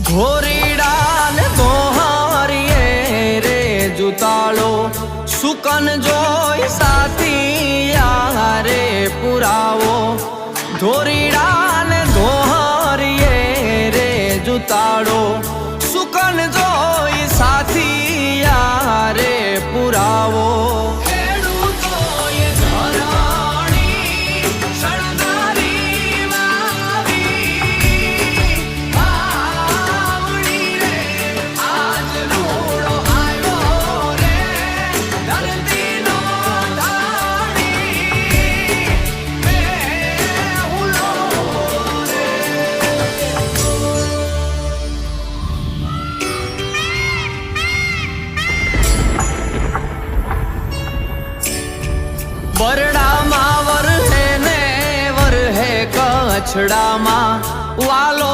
ધોરીડા ને ધોહારીએ રે જુતાળો સુકન જોઈ સાથી યારે પુરાવો ધોરીડા ને ધોહારીએ રે જુતાળો સુકન જોઈ સાથી યારે પુરાવો બરડામાં વરહે ને વરહે કચ્છડામાં વાલો